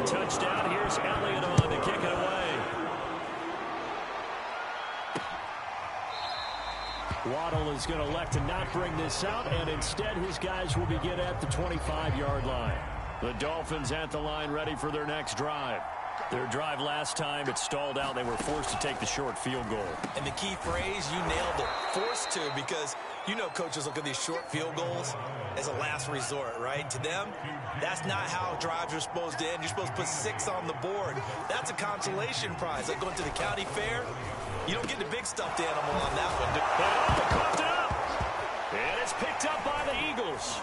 touchdown. Here's Elliott on to kick it away. Waddle is going to elect to not bring this out, and instead his guys will begin at the 25-yard line. The Dolphins at the line ready for their next drive. Their drive last time, it stalled out. They were forced to take the short field goal. And the key phrase, you nailed it, forced to, because you know coaches look at these short field goals as a last resort, right? To them, that's not how drives are supposed to end. You're supposed to put 6 on the board. That's a consolation prize. Like going to the county fair, you don't get the big stuffed animal on that one. They coughed it up. And it's picked up by the Eagles.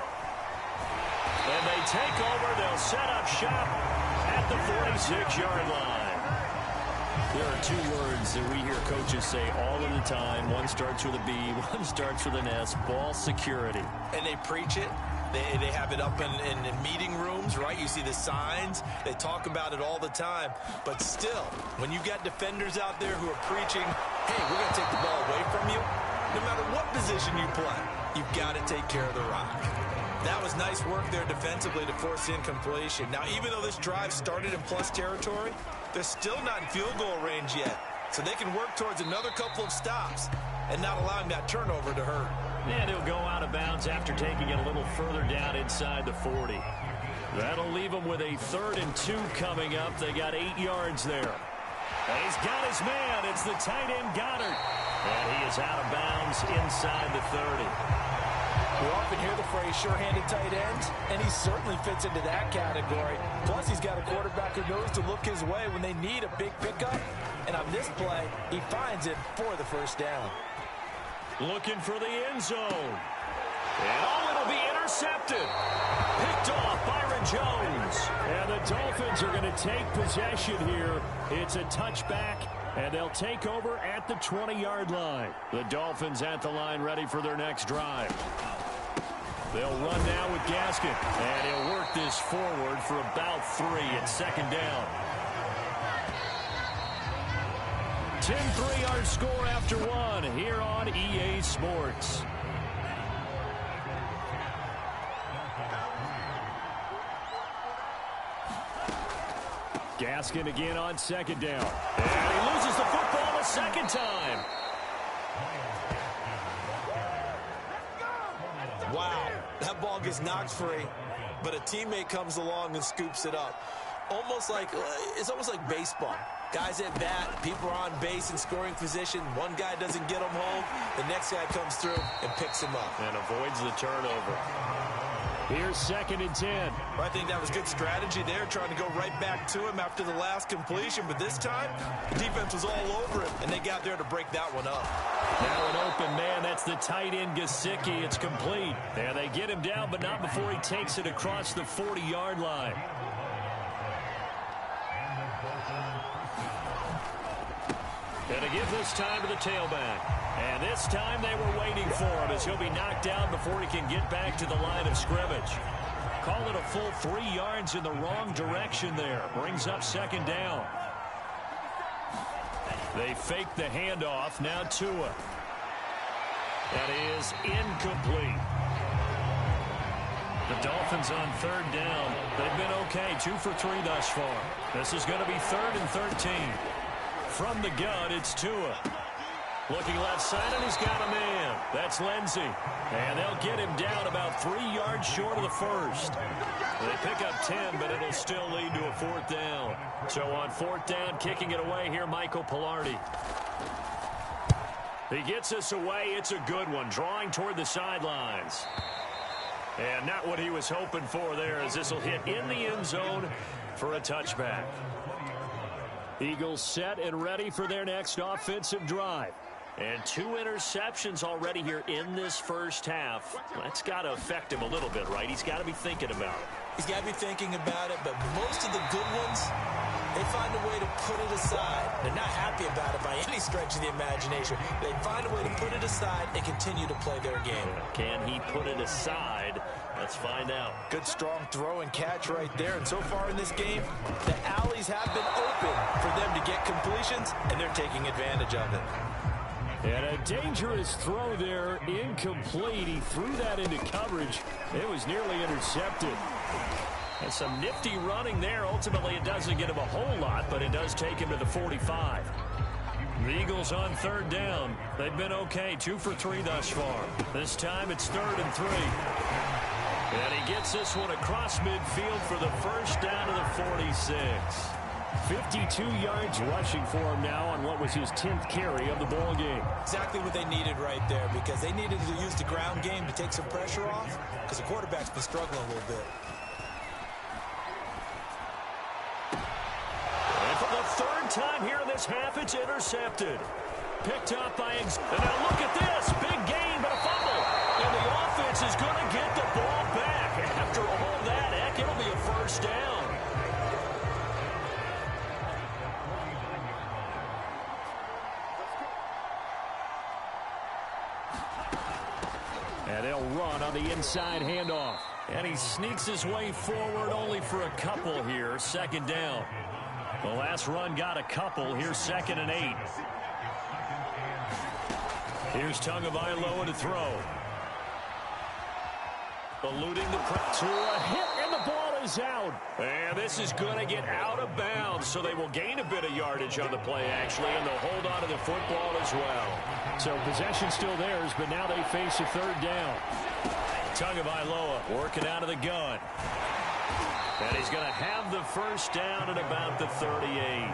And they take over. They'll set up shop at the 46-yard line. There are 2 words that we hear coaches say all of the time. One starts with a B, one starts with an S, ball security. And they preach it. They have it up in meeting rooms, right? You see the signs. They talk about it all the time. But still, when you got defenders out there who are preaching, hey, we're going to take the ball away from you, no matter what position you play, you've got to take care of the rock. That was nice work there defensively to force incompletion. Now, even though this drive started in plus territory, they're still not in field goal range yet. So they can work towards another couple of stops and not allowing that turnover to hurt. And he'll go out of bounds after taking it a little further down inside the 40. That'll leave them with a 3rd and 2 coming up. They got 8 yards there. And he's got his man. It's the tight end Goddard. And he is out of bounds inside the 30. We often hear the phrase sure-handed tight ends, and he certainly fits into that category. Plus, he's got a quarterback who knows to look his way when they need a big pickup. And on this play, he finds it for the first down. Looking for the end zone. And it'll be intercepted. Picked off Byron Jones. And the Dolphins are going to take possession here. It's a touchback, and they'll take over at the 20-yard line. The Dolphins at the line ready for their next drive. They'll run now with Gaskin, and he'll work this forward for about 3 at 2nd down. 10-3 our score after 1 here on EA Sports. Gaskin again on 2nd down. And he loses the football a 2nd time. Wow, that ball gets knocked free, but a teammate comes along and scoops it up. It's almost like baseball. Guys at bat, people are on base in scoring position. One guy doesn't get him home. The next guy comes through and picks him up. And avoids the turnover. Here's 2nd and 10. I think that was good strategy there, trying to go right back to him after the last completion. But this time, the defense was all over him, and they got there to break that one up. Now an open man. That's the tight end, Gesicki. It's complete. And they get him down, but not before he takes it across the 40-yard line. And to give this time to the tailback. And this time they were waiting for him as he'll be knocked down before he can get back to the line of scrimmage. Call it a full 3 yards in the wrong direction there. Brings up 2nd down. They fake the handoff. Now Tua. That is incomplete. The Dolphins on 3rd down. They've been okay. 2 for 3 thus far. This is going to be 3rd and 13. From the gun, it's Tua. Looking left side, and he's got a man. That's Lindsey. And they'll get him down about 3 yards short of the first. They pick up 10, but it'll still lead to a 4th down. So on 4th down, kicking it away here, Michael Pilardi. He gets us away. It's a good one, drawing toward the sidelines. And not what he was hoping for there, as this will hit in the end zone for a touchback. Eagles set and ready for their next offensive drive. And 2 interceptions already here in this first half. That's got to affect him a little bit, right? He's got to be thinking about it. He's got to be thinking about it, but most of the good ones, they find a way to put it aside. They're not happy about it by any stretch of the imagination. They find a way to put it aside and continue to play their game. Can he put it aside? Let's find out. Good, strong throw and catch right there. And so far in this game, the alleys have been open for them to get completions, and they're taking advantage of it. And a dangerous throw there, incomplete. He threw that into coverage. It was nearly intercepted. And some nifty running there. Ultimately, it doesn't get him a whole lot, but it does take him to the 45. The Eagles on third down. They've been okay, 2 for 3 thus far. This time it's 3rd and 3. And he gets this one across midfield for the first down to the 46. 52 yards rushing for him now on what was his 10th carry of the ball game. Exactly what they needed right there, because they needed to use the ground game to take some pressure off, because the quarterback's been struggling a little bit. And for the 3rd time here in this half, it's intercepted. Picked up by and now look at this. Big gain, but a fumble. And the offense is going to get the ball back. After all that, heck, it'll be a first down. And they'll run on the inside handoff. And he sneaks his way forward only for a couple here. 2nd down. The last run got a couple. Here's 2nd and 8. Here's Tagovailoa to throw. Eluding the press to a hit, and the ball is out. And this is going to get out of bounds, so they will gain a bit of yardage on the play, actually, and they'll hold on to the football as well. So possession still theirs, but now they face a 3rd down. Tagovailoa working out of the gun. And he's going to have the first down at about the 38.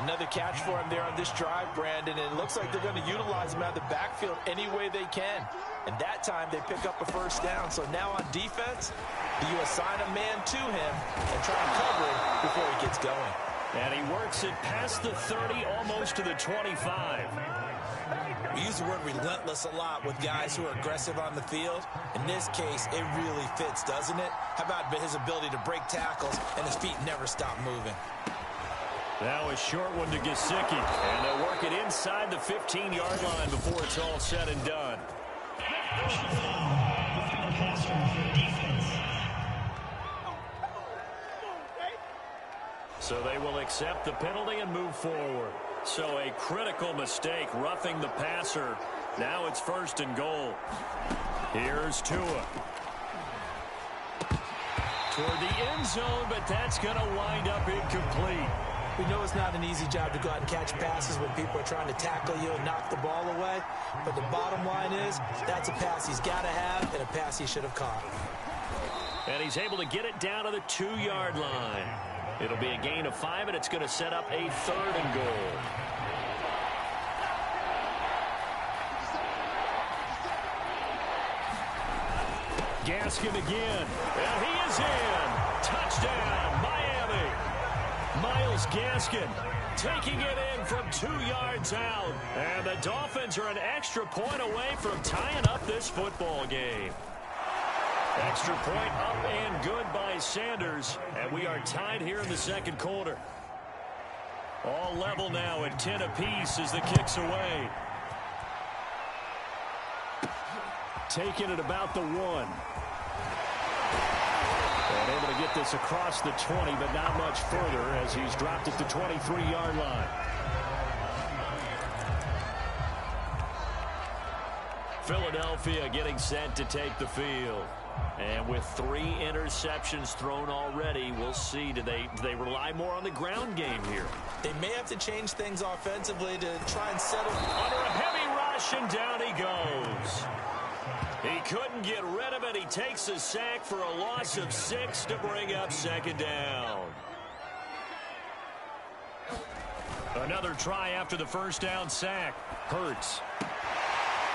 Another catch for him there on this drive, Brandon, and it looks like they're going to utilize him out of the backfield any way they can. And that time they pick up a first down. So now on defense, you assign a man to him and try and cover him before he gets going. And he works it past the 30, almost to the 25. We use the word relentless a lot with guys who are aggressive on the field. In this case, it really fits, doesn't it? How about his ability to break tackles and his feet never stop moving? Now a short one to Gesicki. And they'll work it inside the 15-yard line before it's all said and done. So they will accept the penalty and move forward. So a critical mistake, roughing the passer. Now it's 1st and goal. Here's Tua. Toward the end zone, but that's going to wind up incomplete. We know it's not an easy job to go out and catch passes when people are trying to tackle you and knock the ball away. But the bottom line is, that's a pass he's got to have and a pass he should have caught. And he's able to get it down to the 2-yard line. It'll be a gain of 5, and it's going to set up a 3rd and goal. Gaskin again. And he is in. Touchdown, Miami. Myles Gaskin taking it in from 2 yards out. And the Dolphins are an extra point away from tying up this football game. Extra point up and good by Sanders. And we are tied here in the 2nd quarter. All level now at 10 apiece as the kick's away. Taking it about the 1. And able to get this across the 20, but not much further as he's dropped at the 23-yard line. Philadelphia getting set to take the field. And with 3 interceptions thrown already, we'll see. Do they rely more on the ground game here? They may have to change things offensively to try and settle. Under a heavy rush, and down he goes. He couldn't get rid of it. He takes a sack for a loss of 6 to bring up 2nd down. Another try after the first down sack. Hurts.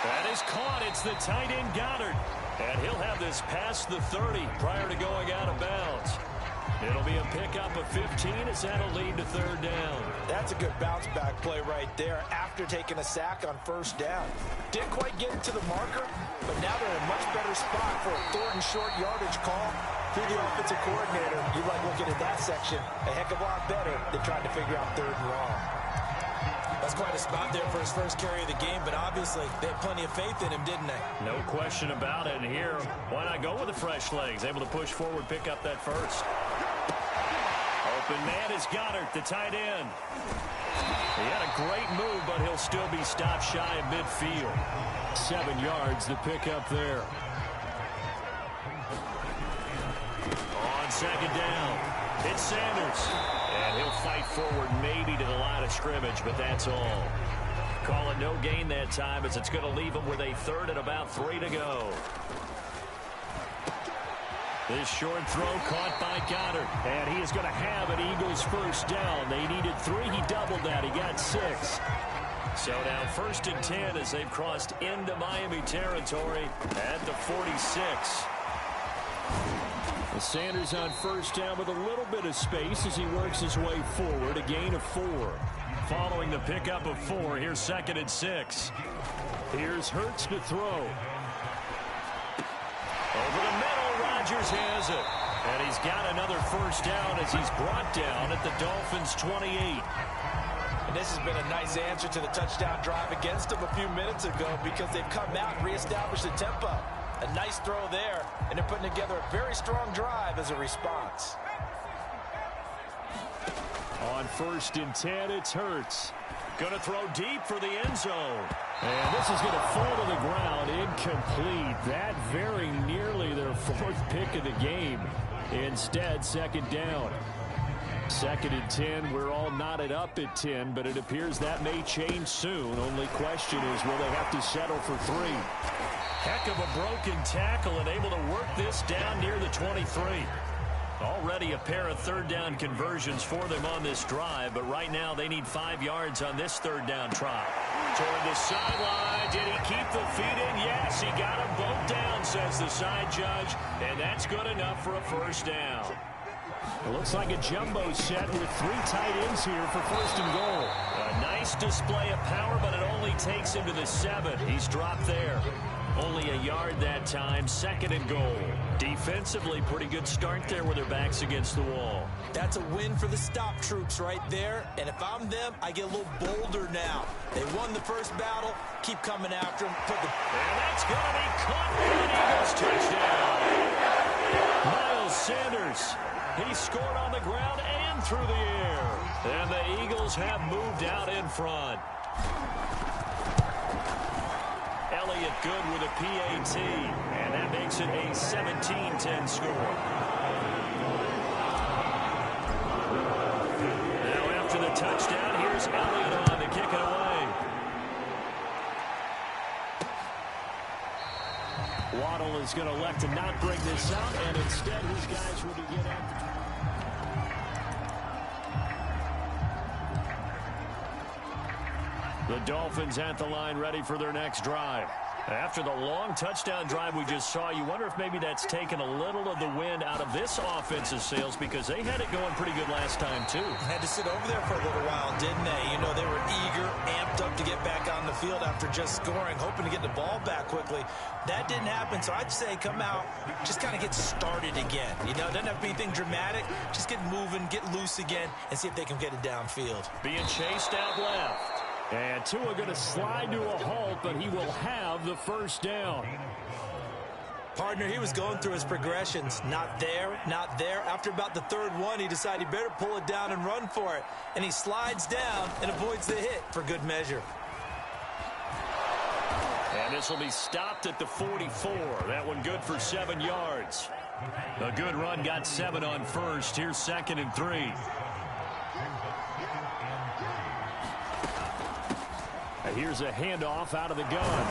That is caught. It's the tight end Goddard. And he'll have this past the 30 prior to going out of bounds. It'll be a pickup of 15 as that'll lead to 3rd down. That's a good bounce-back play right there after taking a sack on 1st down. Didn't quite get it to the marker, but now they're in a much better spot for a 3rd and short yardage call. Through the offensive coordinator, you like looking at that section a heck of a lot better than trying to figure out 3rd and long. That's quite a spot there for his first carry of the game, but obviously they had plenty of faith in him, didn't they? No question about it. And here, why not go with the fresh legs? Able to push forward, pick up that first. Open man is Goddard, the tight end. He had a great move, but he'll still be stopped shy of midfield. 7 yards, the pickup there. on second down. It's Sanders. And he'll fight forward maybe to the line of scrimmage, but that's all. Call it no gain that time as it's going to leave him with a third and about 3 to go. This short throw caught by Goddard. And he is going to have an Eagles first down. They needed 3. He doubled that. He got 6. So now 1st and 10 as they've crossed into Miami territory at the 46. Sanders on first down with a little bit of space as he works his way forward. A gain of 4. Following the pickup of 4, here's 2nd and 6. Here's Hurts to throw. Over the middle, Rodgers has it. And he's got another first down as he's brought down at the Dolphins' 28. And this has been a nice answer to the touchdown drive against them a few minutes ago because they've come out and reestablished the tempo. A nice throw there, and they're putting together a very strong drive as a response. On 1st and 10, it's Hurts. Going to throw deep for the end zone. And this is going to fall to the ground. Incomplete. That very nearly their 4th pick of the game. Instead, 2nd down. 2nd and 10. We're all knotted up at 10, but it appears that may change soon. Only question is, will they have to settle for 3? Heck of a broken tackle and able to work this down near the 23. Already a pair of 3rd down conversions for them on this drive, but right now they need 5 yards on this 3rd down try. Toward the sideline. Did he keep the feet in? Yes, he got them both down, says the side judge, and that's good enough for a first down. It looks like a jumbo set with 3 tight ends here for 1st and goal. A nice display of power, but it only takes him to the 7. He's dropped there. Only a yard that time, 2nd and goal. Defensively, pretty good start there with their backs against the wall. That's a win for the stop troops right there. And if I'm them, I get a little bolder now. They won the first battle. Keep coming after them. And that's going to be caught for an Eagles touchdown. Miles Sanders. He scored on the ground and through the air. And the Eagles have moved out in front. Elliott good with a PAT, and that makes it a 17-10 score. Now after the touchdown, here's Elliott on to kick it away. Waddle is going to elect to not bring this out, and instead his guys will begin after. The Dolphins at the line ready for their next drive. After the long touchdown drive we just saw, you wonder if maybe that's taken a little of the wind out of this offensive sails because they had it going pretty good last time too. Had to sit over there for a little while, didn't they? You know, they were eager, amped up to get back on the field after just scoring, hoping to get the ball back quickly. That didn't happen, so I'd say come out, just kind of get started again. You know, it doesn't have to be anything dramatic. Just get moving, get loose again, and see if they can get it downfield. Being chased out left. And Tua going to slide to a halt, but he will have the first down. Partner, he was going through his progressions. Not there, not there. After about the 3rd one, he decided he better pull it down and run for it. And he slides down and avoids the hit for good measure. And this will be stopped at the 44. That one good for 7 yards. A good run got 7 on first. Here's 2nd and 3. Here's a handoff out of the gun.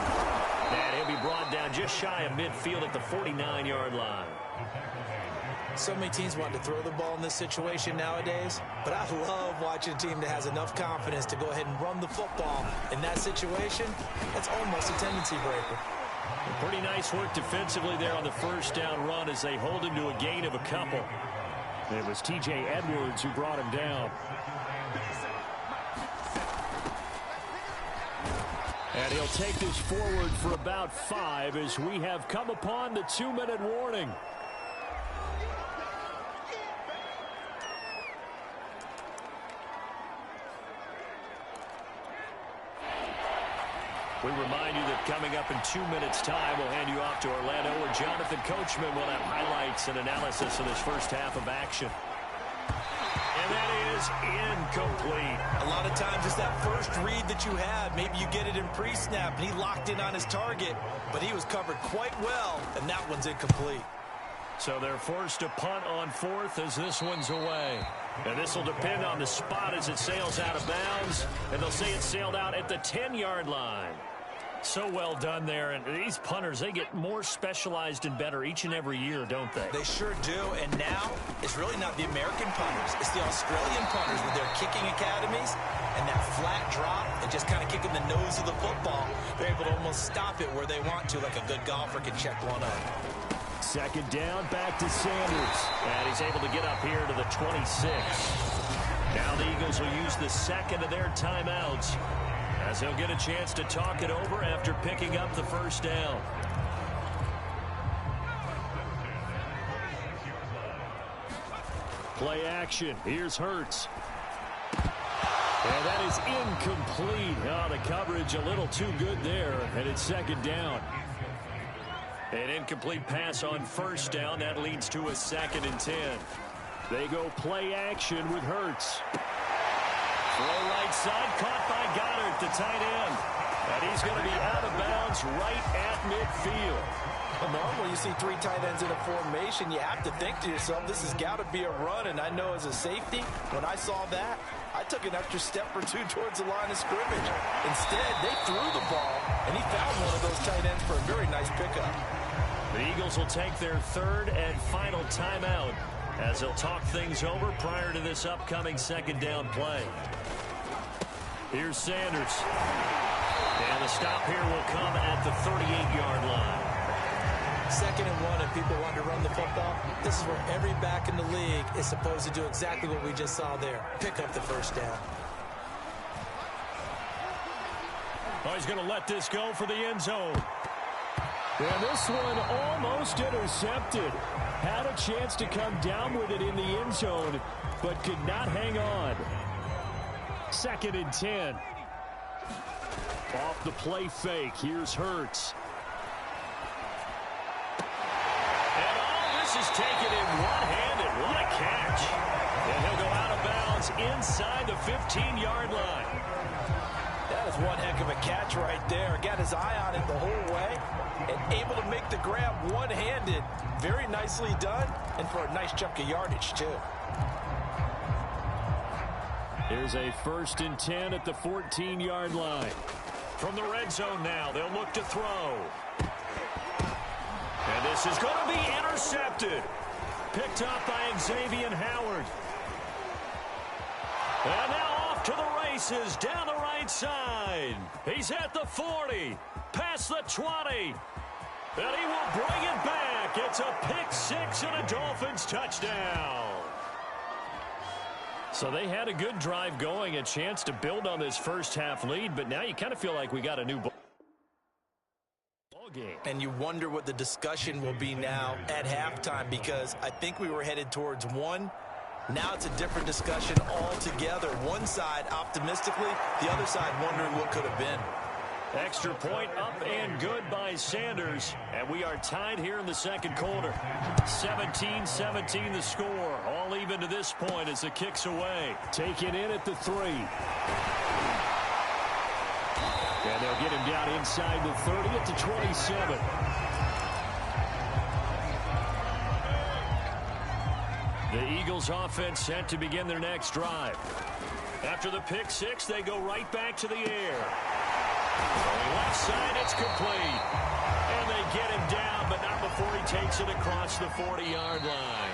And he'll be brought down just shy of midfield at the 49-yard line. So many teams want to throw the ball in this situation nowadays, but I love watching a team that has enough confidence to go ahead and run the football. In that situation, that's almost a tendency breaker. Pretty nice work defensively there on the first down run as they hold him to a gain of a couple. It was T.J. Edwards who brought him down. And he'll take this forward for about 5 as we have come upon the 2-minute warning. We remind you that coming up in 2 minutes' time, we'll hand you off to Orlando, where Jonathan Coachman will have highlights and analysis of this first half of action. And that is incomplete. A lot of times it's that first read that you have. Maybe you get it in pre-snap, and he locked in on his target, but he was covered quite well, and that one's incomplete. So they're forced to punt on fourth as this one's away. And this will depend on the spot as it sails out of bounds. And they'll say it sailed out at the 10-yard line. So well done there. And these punters, they get more specialized and better each and every year, don't they? They sure do. And now it's really not the American punters. It's the Australian punters with their kicking academies and that flat drop and just kind of kicking the nose of the football. They're able to almost stop it where they want to, like a good golfer can check one up. Second down, back to Sanders. And he's able to get up here to the 26. Now the Eagles will use the second of their timeouts as they'll get a chance to talk it over after picking up the first down. Play action. Here's Hurts. And that is incomplete. Oh, the coverage a little too good there, and it's second down. An incomplete pass on first down. That leads to a 2nd and 10. They go play action with Hurts. Throw right side, caught by Goddard, the tight end. And he's going to be out of bounds right at midfield. Well, normally you see 3 tight ends in a formation, you have to think to yourself, this has got to be a run. And I know as a safety, when I saw that, I took an extra step or 2 towards the line of scrimmage. Instead, they threw the ball, and he found one of those tight ends for a very nice pickup. The Eagles will take their 3rd and final timeout as they'll talk things over prior to this upcoming 2nd down play. Here's Sanders. And the stop here will come at the 38-yard line. 2nd and 1, and people want to run the football. This is where every back in the league is supposed to do exactly what we just saw there. Pick up the first down. Oh, he's going to let this go for the end zone. And this one almost intercepted. Had a chance to come down with it in the end zone, but could not hang on. 2nd and 10. Off the play fake. Here's Hurts. And all this is taken in one-handed. What a catch. And he'll go out of bounds inside the 15-yard line. That is one heck of a catch right there. Got his eye on it the whole way and able to make the grab one-handed. Very nicely done, and for a nice chunk of yardage, too. Here's a 1st and 10 at the 14-yard line. From the red zone now, they'll look to throw. And this is going to be intercepted. Picked up by Xavier Howard. And now off to the races down the right side. He's at the 40, past the 20. And he will bring it back. It's a pick 6 and a Dolphins touchdown. So they had a good drive going, a chance to build on this first half lead, but now you kind of feel like we got a new ball game. And you wonder what the discussion will be now at halftime, because I think we were headed towards 1. Now it's a different discussion altogether. One side optimistically, the other side wondering what could have been. Extra point up and good by Sanders. And we are tied here in the second quarter. 17-17 the score. All even to this point as the kick's away. Taken in at the 3. And they'll get him down inside the 30 at the 27. The Eagles offense set to begin their next drive. After the pick 6, they go right back to the air. Going left side, it's complete. And they get him down, but not before he takes it across the 40-yard line.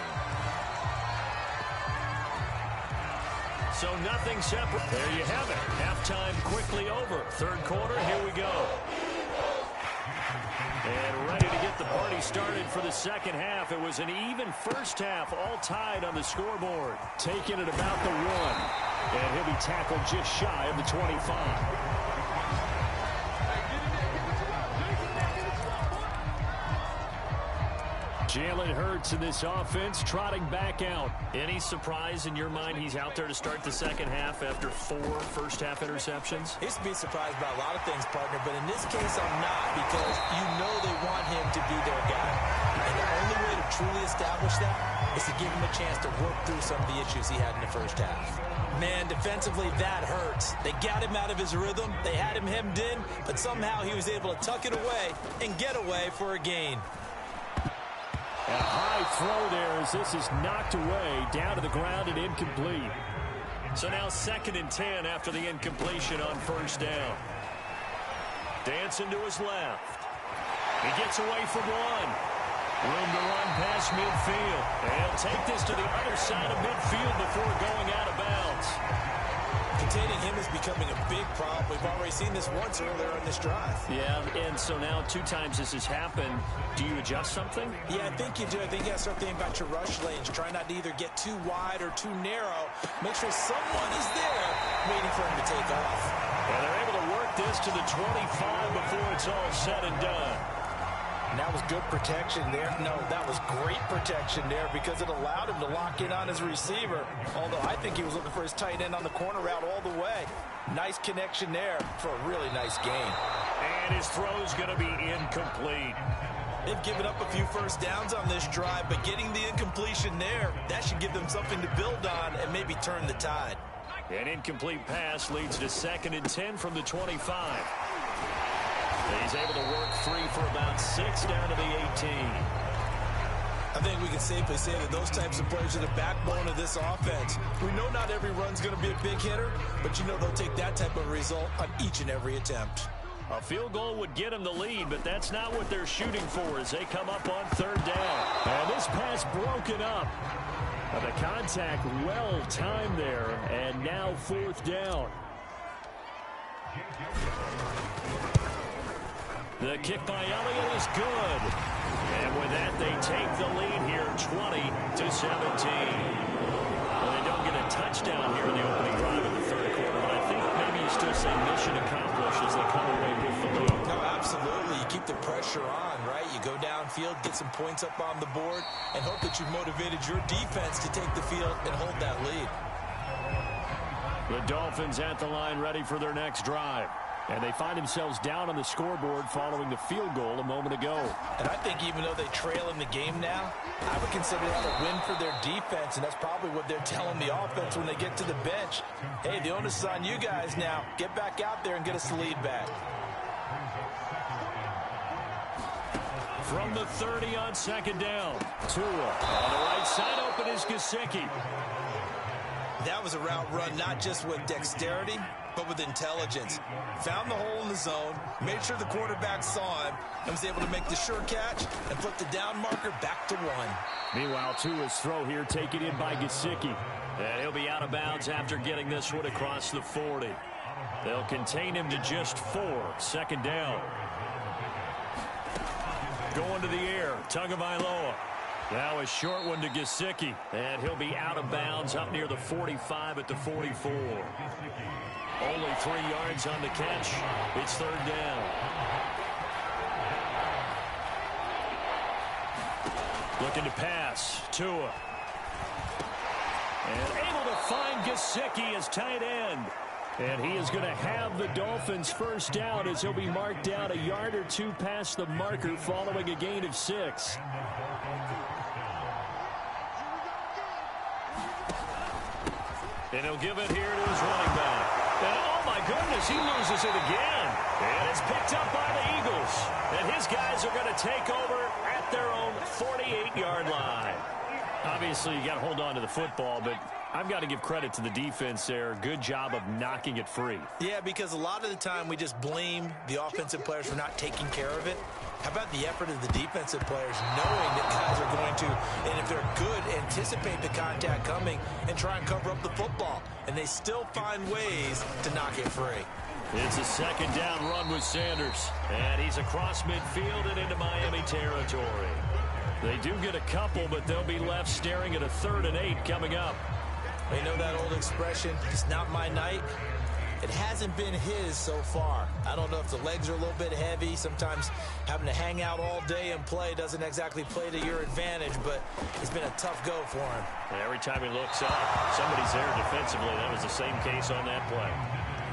So nothing separate. There you have it. Halftime quickly over. Third quarter, here we go. And ready to get the party started for the second half. It was an even first half, all tied on the scoreboard. Taking it about the 1. And he'll be tackled just shy of the 25. Jalen Hurts in this offense trotting back out. Any surprise in your mind he's out there to start the second half after 4 first-half interceptions? He's to be surprised by a lot of things, partner, but in this case I'm not, because you know they want him to be their guy. And the only way to truly establish that is to give him a chance to work through some of the issues he had in the first half. Man, defensively, that hurts. They got him out of his rhythm. They had him hemmed in, but somehow he was able to tuck it away and get away for a gain. A high throw there as this is knocked away, down to the ground and incomplete. So now 2nd and 10 after the incompletion on 1st down. Dancing to his left. He gets away from one. Room to run past midfield. And he'll take this to the other side of midfield before going out of bounds. Containing him is becoming a big problem. We've already seen this once earlier in this drive. Yeah, and so now 2 times this has happened. Do you adjust something? Yeah, I think you do. I think you got to start thinking about your rush lanes. Try not to either get too wide or too narrow. Make sure someone is there waiting for him to take off. And they're able to work this to the 25 before it's all said and done. And that was good protection there. No, that was great protection there because it allowed him to lock in on his receiver. Although I think he was looking for his tight end on the corner route all the way. Nice connection there for a really nice gain. And his throw's going to be incomplete. They've given up a few first downs on this drive, but getting the incompletion there, that should give them something to build on and maybe turn the tide. An incomplete pass leads to 2nd and 10 from the 25. He's able to work free for about 6 down to the 18. I think we can safely say that those types of players are the backbone of this offense. We know not every run's going to be a big hitter, but you know they'll take that type of result on each and every attempt. A field goal would get them the lead, but that's not what they're shooting for as they come up on 3rd down. And this pass broken up. The contact well timed there, and now 4th down. The kick by Elliott is good. And with that, they take the lead here, 20-17. Well, they don't get a touchdown here in the opening drive of the 3rd quarter, but I think maybe you still say mission accomplished as they come away with the lead. No, absolutely. You keep the pressure on, right? You go downfield, get some points up on the board, and hope that you've motivated your defense to take the field and hold that lead. The Dolphins at the line ready for their next drive. And they find themselves down on the scoreboard following the field goal a moment ago. And I think even though they trail in the game now, I would consider that a win for their defense, and that's probably what they're telling the offense when they get to the bench. Hey, the onus is on you guys now. Get back out there and get us the lead back. From the 30 on 2nd down. Tua on the right side, open is Gesicki. That was a route run not just with dexterity, but with intelligence. Found the hole in the zone, made sure the quarterback saw him, and was able to make the sure catch and flip the down marker back to 1. Meanwhile, Tua's throw here taken in by Gesicki. And he'll be out of bounds after getting this one across the 40. They'll contain him to just 4. 2nd down. Going to the air, Tagovailoa. Now a short one to Gesicki. And he'll be out of bounds up near the 45 at the 44. Only 3 yards on the catch. It's 3rd down. Looking to pass. Tua. And able to find Gesicki as tight end. And he is going to have the Dolphins' 1st down as he'll be marked down a yard or 2 past the marker following a gain of 6. And he'll give it here to his running back. And oh my goodness, he loses it again. And it's picked up by the Eagles. And his guys are going to take over at their own 48-yard line. Obviously, you got to hold on to the football, but I've got to give credit to the defense there. Good job of knocking it free. Yeah, because a lot of the time we just blame the offensive players for not taking care of it. How about the effort of the defensive players knowing that guys are going to, and if they're good, anticipate the contact coming and try and cover up the football. And they still find ways to knock it free. It's a 2nd down run with Sanders. And he's across midfield and into Miami territory. They do get a couple, but they'll be left staring at a 3rd and 8 coming up. You know that old expression, it's not my night? It hasn't been his so far. I don't know if the legs are a little bit heavy. Sometimes having to hang out all day and play doesn't exactly play to your advantage, but it's been a tough go for him. And every time he looks up, somebody's there defensively. That was the same case on that play.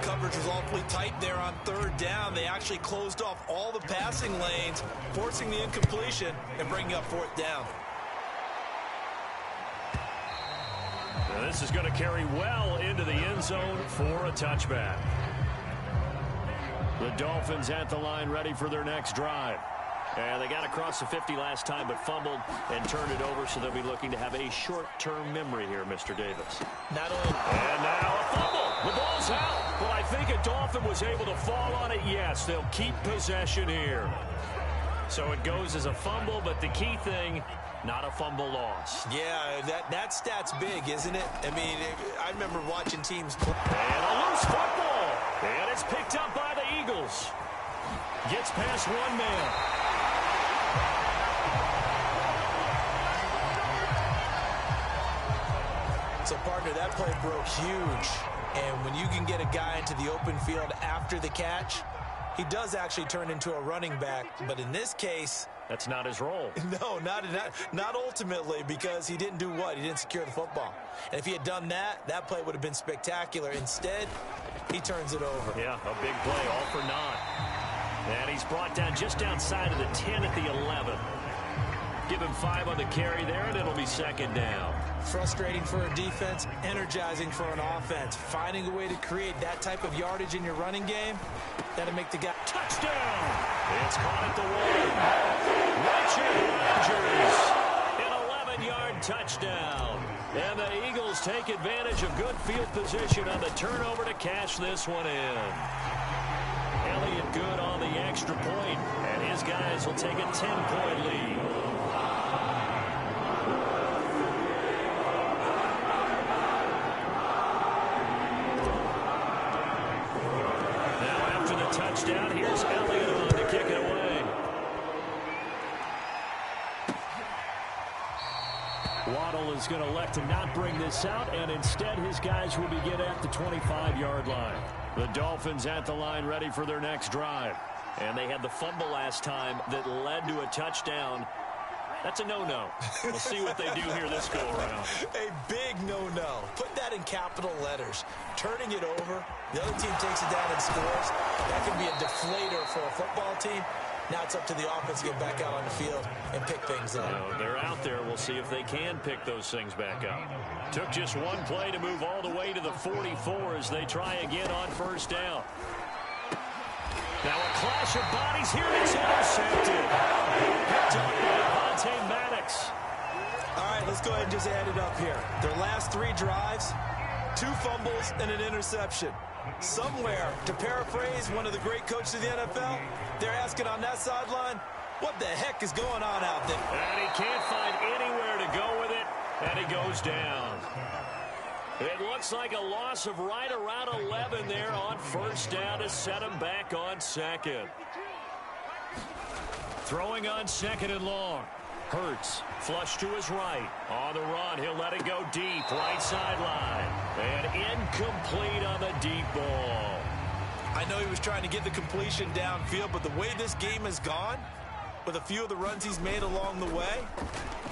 Coverage was awfully tight there on 3rd down. They actually closed off all the passing lanes, forcing the incompletion and bringing up 4th down. Now this is going to carry well into the end zone for a touchback. The Dolphins at the line ready for their next drive. And they got across the 50 last time, but fumbled and turned it over, so they'll be looking to have a short-term memory here, Mr. Davis. Not only... And now a fumble. The ball's out. Well, I think a Dolphin was able to fall on it. Yes, they'll keep possession here. So it goes as a fumble, but the key thing, not a fumble loss. Yeah, that stat's big, isn't it? I mean, I remember watching teams play. And a loose football. And it's picked up by the Eagles. Gets past one man. So, partner, that play broke huge. And when you can get a guy into the open field after the catch, he does actually turn into a running back. But in this case... that's not his role. No, not ultimately, because he didn't do what? He didn't secure the football. And if he had done that, that play would have been spectacular. Instead, he turns it over. Yeah, a big play, all for naught. And he's brought down just outside of the 10 at the 11. Give him 5 on the carry there, and it'll be second down. Frustrating for a defense, energizing for an offense. Finding a way to create that type of yardage in your running game, that'll make the guy... touchdown! It's caught at the 1. Richard Rodgers, an 11-yard touchdown. And the Eagles take advantage of good field position on the turnover to cash this one in. Elliott good on the extra point, and his guys will take a 10-point lead. Now after the touchdown, here's Elliott on to kick it away. Waddle is going to elect to not bring this out, and instead his guys will begin at the 25-yard line. The Dolphins at the line ready for their next drive. And they had the fumble last time that led to a touchdown. That's a no-no. We'll see what they do here this go-around. A big no-no. Put that in capital letters. Turning it over, the other team takes it down and scores. That can be a deflator for a football team. Now it's up to the offense to get back out on the field and pick things up. They're out there. We'll see if they can pick those things back up. Took just one play to move all the way to the 44 as they try again on first down. Now a clash of bodies here. It's intercepted. Picked up by Avonte Maddox. All right, let's go ahead and just add it up here. Their last 3 drives, 2 fumbles and an interception. Somewhere, to paraphrase one of the great coaches of the NFL, they're asking on that sideline, what the heck is going on out there? And he can't find anywhere to go with it, and he goes down. It looks like a loss of right around 11 there on first down to set him back on second. Throwing on second and long. Hurts, flush to his right. On the run, he'll let it go deep, right sideline. And incomplete on the deep ball. I know he was trying to get the completion downfield, but the way this game has gone, with a few of the runs he's made along the way,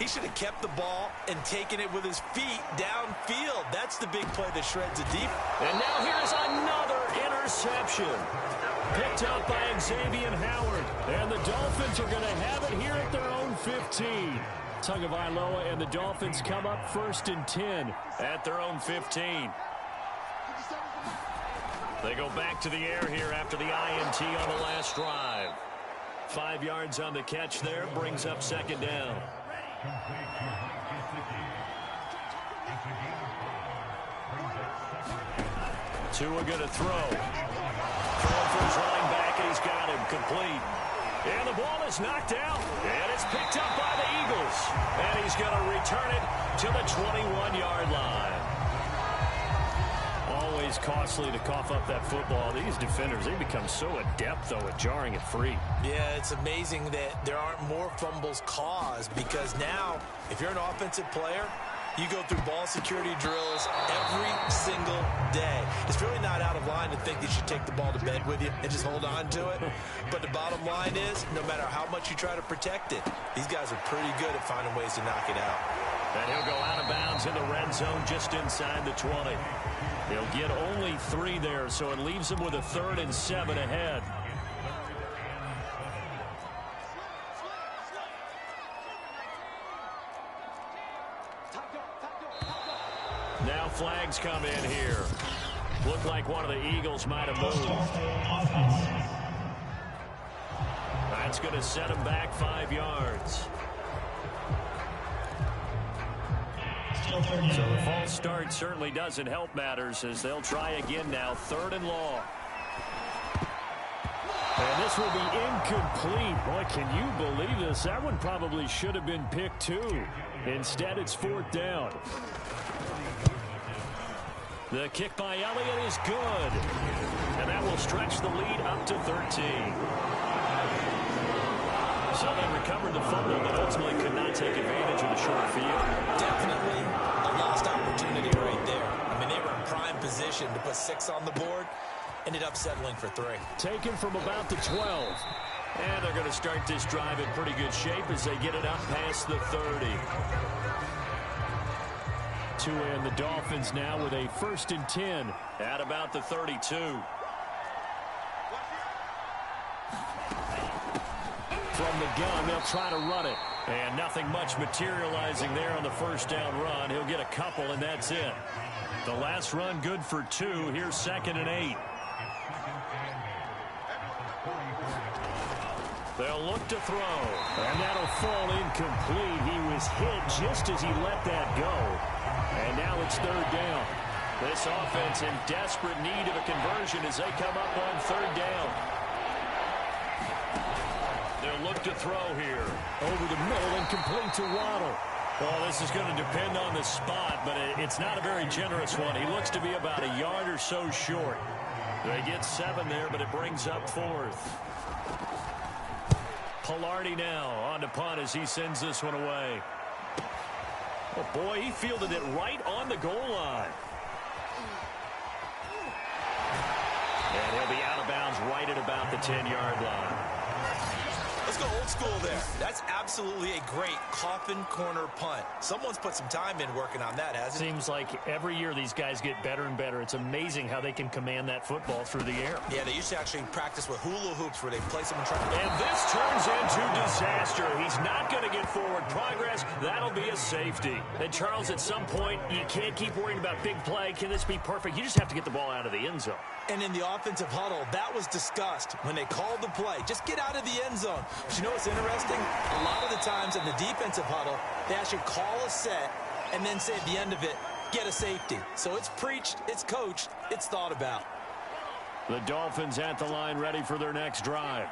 he should have kept the ball and taken it with his feet downfield. That's the big play that shreds it deep. And now here's another interception. Picked up by Xavier Howard. And the Dolphins are going to have it here at their own 15. Tagovailoa and the Dolphins come up first and 10 at their own 15. They go back to the air here after the INT on the last drive. 5 yards on the catch there, brings up second down. Tua going to throw. Throwing for his running back, and he's got him complete. And the ball is knocked out, and it's picked up by the Eagles. And he's going to return it to the 21-yard line. Always costly to cough up that football. These defenders, they become so adept, though, at jarring it free. Yeah, it's amazing that there aren't more fumbles caused, because now, if you're an offensive player, you go through ball security drills every single day. It's really not out of line to think that you should take the ball to bed with you and just hold on to it. But the bottom line is, no matter how much you try to protect it, these guys are pretty good at finding ways to knock it out. And he'll go out of bounds in the red zone just inside the 20. He'll get only 3 there, so it leaves him with a 3rd and 7 ahead. Now flags come in here. Looked like one of the Eagles might have moved. That's going to set him back 5 yards. So the false start certainly doesn't help matters as they'll try again now. 3rd and long. And this will be incomplete. Boy, can you believe this? That one probably should have been picked too. Instead, it's 4th down. The kick by Elliott is good. And that will stretch the lead up to 13. So they recovered the fumble, but ultimately could not take advantage of the short field. Definitely a lost opportunity right there. I mean, they were in prime position to put 6 on the board. Ended up settling for 3. Taken from about the 12. And they're going to start this drive in pretty good shape as they get it up past the 30. To end the Dolphins now with a 1st and 10 at about the 32. From the gun, they'll try to run it. And nothing much materializing there on the 1st down run. He'll get a couple, and that's it. The last run good for 2. Here's 2nd and 8. They'll look to throw. And that'll fall incomplete. He was hit just as he let that go. And now it's 3rd down. This offense in desperate need of a conversion as they come up on 3rd down. They'll look to throw here. Over the middle and complete to Waddle. Well, this is going to depend on the spot, but it's not a very generous one. He looks to be about a yard or so short. They get 7 there, but it brings up 4th. Pilardi now on to punt as he sends this one away. Oh, boy, he fielded it right on the goal line. And he'll be out of bounds right at about the 10-yard line. Let's go old school there. That's absolutely a great coffin corner punt. Someone's put some time in working on that, hasn't it? Seems like every year these guys get better and better. It's amazing how they can command that football through the air. Yeah, they used to actually practice with hula hoops where they place them and try to... And this turns into disaster. He's not going to get forward progress. That'll be a safety. And Charles, at some point, you can't keep worrying about big play. Can this be perfect? You just have to get the ball out of the end zone. And in the offensive huddle, that was discussed when they called the play. Just get out of the end zone. But you know what's interesting? A lot of the times in the defensive huddle, they actually call a set and then say at the end of it, get a safety. So it's preached, it's coached, it's thought about. The Dolphins at the line ready for their next drive.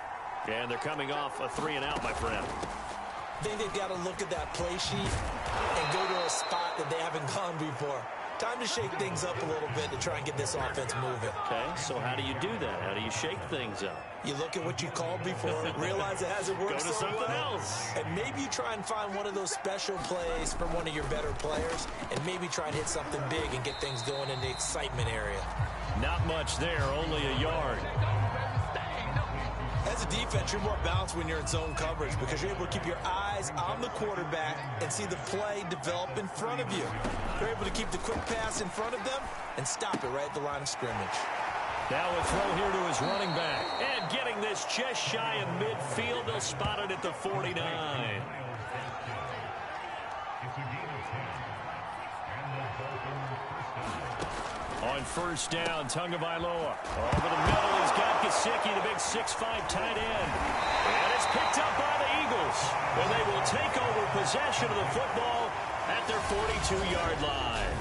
And they're coming off a 3 and out, my friend. I think they've got to look at that play sheet and go to a spot that they haven't gone before. Time to shake things up a little bit to try and get this offense moving. Okay, so how do you do that? How do you shake things up? You look at what you called before, realize it hasn't worked so well. Go to something else. And maybe you try and find one of those special plays from one of your better players, and maybe try and hit something big and get things going in the excitement area. Not much there, only a yard. As a defense, you're more balanced when you're in zone coverage because you're able to keep your eyes on the quarterback and see the play develop in front of you. You're able to keep the quick pass in front of them and stop it right at the line of scrimmage. Now a throw here to his running back. And getting this just shy of midfield, they'll spot it at the 49. On 1st down, Tagovailoa. Over the middle, he's got Gesicki, the big 6'5" tight end. And it's picked up by the Eagles. And they will take over possession of the football at their 42-yard line.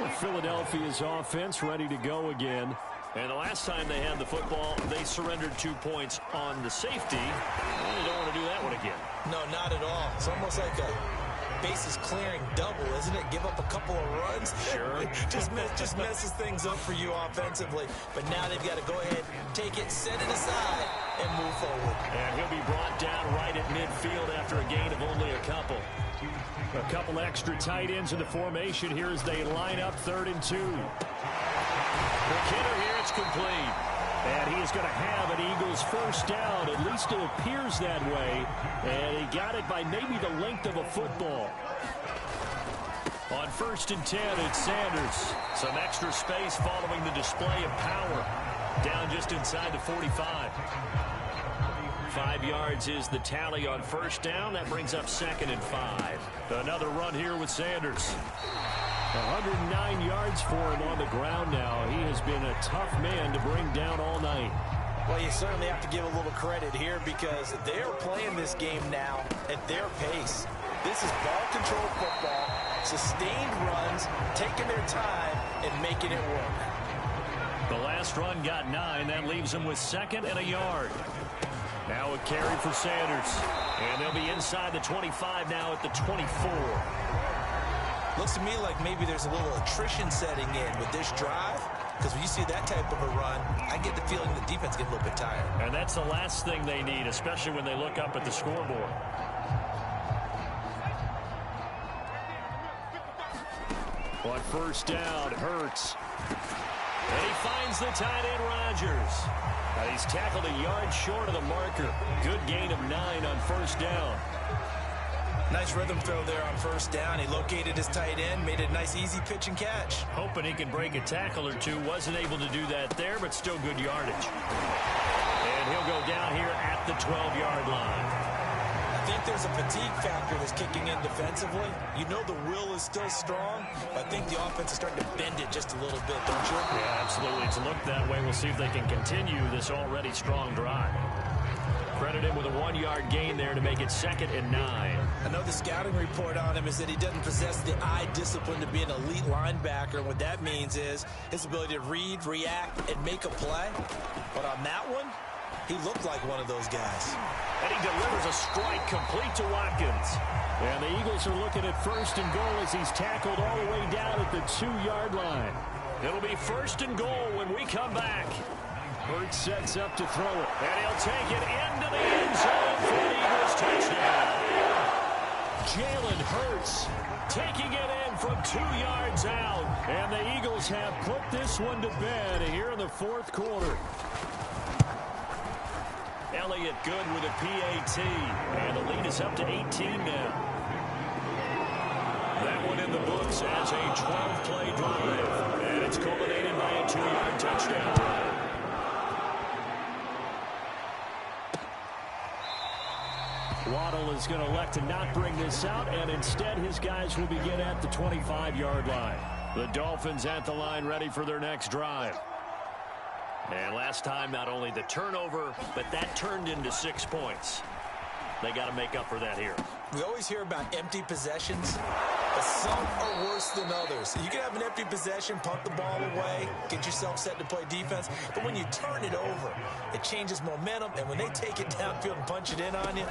Well, Philadelphia's offense ready to go again. And the last time they had the football, they surrendered 2 points on the safety. And they don't want to do that one again. No, not at all. It's almost like a bases clearing double, isn't it? Give up a couple of runs. Sure. just messes things up for you offensively. But now they've got to go ahead, take it, set it aside, and move forward. And he'll be brought down right at midfield after a gain of only a couple. A couple extra tight ends in the formation here as they line up 3rd and 2. The kidder here, it's complete. And he is going to have an Eagles 1st down. At least it appears that way. And he got it by maybe the length of a football. On 1st and 10, it's Sanders. Some extra space following the display of power. Down just inside the 45. 5 yards is the tally on 1st down. That brings up 2nd and 5. Another run here with Sanders. 109 yards for him on the ground now. He has been a tough man to bring down all night. Well, you certainly have to give a little credit here because they're playing this game now at their pace. This is ball-controlled football, sustained runs, taking their time, and making it work. The last run got 9. That leaves them with 2nd and a yard. Now a carry for Sanders. And they'll be inside the 25 now at the 24. Looks to me like maybe there's a little attrition setting in with this drive. Because when you see that type of a run, I get the feeling the defense gets a little bit tired. And that's the last thing they need, especially when they look up at the scoreboard. On first down, Hurts. And he finds the tight end, Rodgers. He's tackled a yard short of the marker. Good gain of 9 on first down. Nice rhythm throw there on first down. He located his tight end, made a nice easy pitch and catch. Hoping he can break a tackle or two. Wasn't able to do that there, but still good yardage. And he'll go down here at the 12-yard line. I think there's a fatigue factor that's kicking in defensively. You know the will is still strong. I think the offense is starting to bend it just a little bit, don't you? Yeah, absolutely. It's looked that way. We'll see if they can continue this already strong drive. Credit him with a 1-yard gain there to make it 2nd and 9. I know the scouting report on him is that he doesn't possess the eye discipline to be an elite linebacker. And what that means is his ability to read, react, and make a play. But on that one, he looked like one of those guys. And he delivers a strike complete to Watkins. And the Eagles are looking at 1st and goal as he's tackled all the way down at the 2-yard line. It'll be 1st and goal when we come back. Hurts sets up to throw it. And he'll take it into the end zone for the Eagles touchdown. Jalen Hurts taking it in from 2 yards out. And the Eagles have put this one to bed here in the 4th quarter. Elliott good with a PAT. And the lead is up to 18 now. That one in the books as a 12-play drive. And it's culminated by a 2-yard touchdown. Waddle is going to elect to not bring this out, and instead his guys will begin at the 25-yard line. The Dolphins at the line ready for their next drive. And last time, not only the turnover, but that turned into 6 points. They got to make up for that here. We always hear about empty possessions, but some are worse than others. You can have an empty possession, punt the ball away, get yourself set to play defense, but when you turn it over, it changes momentum, and when they take it downfield and punch it in on you,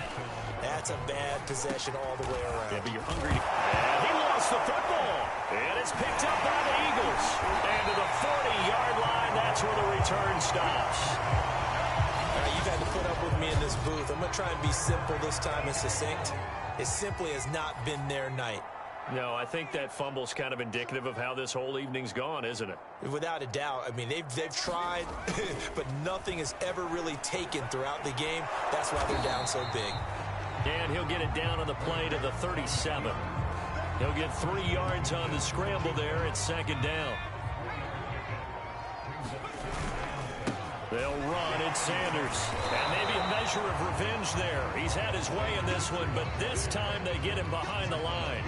that's a bad possession all the way around. Yeah, but you're hungry. And he lost the football, and it's picked up by the Eagles. And to the 40-yard line, that's where the return stops. You've had to put up with me in this booth. I'm going to try and be simple this time and succinct. It simply has not been their night. No, I think that fumble's kind of indicative of how this whole evening's gone, isn't it? Without a doubt. I mean, they've tried, but nothing has ever really taken throughout the game. That's why they're down so big. And he'll get it down on the play to the 37. He'll get 3 yards on the scramble there at 2nd down. They'll run. It's Sanders. And maybe a measure of revenge there. He's had his way in this one, but this time they get him behind the line.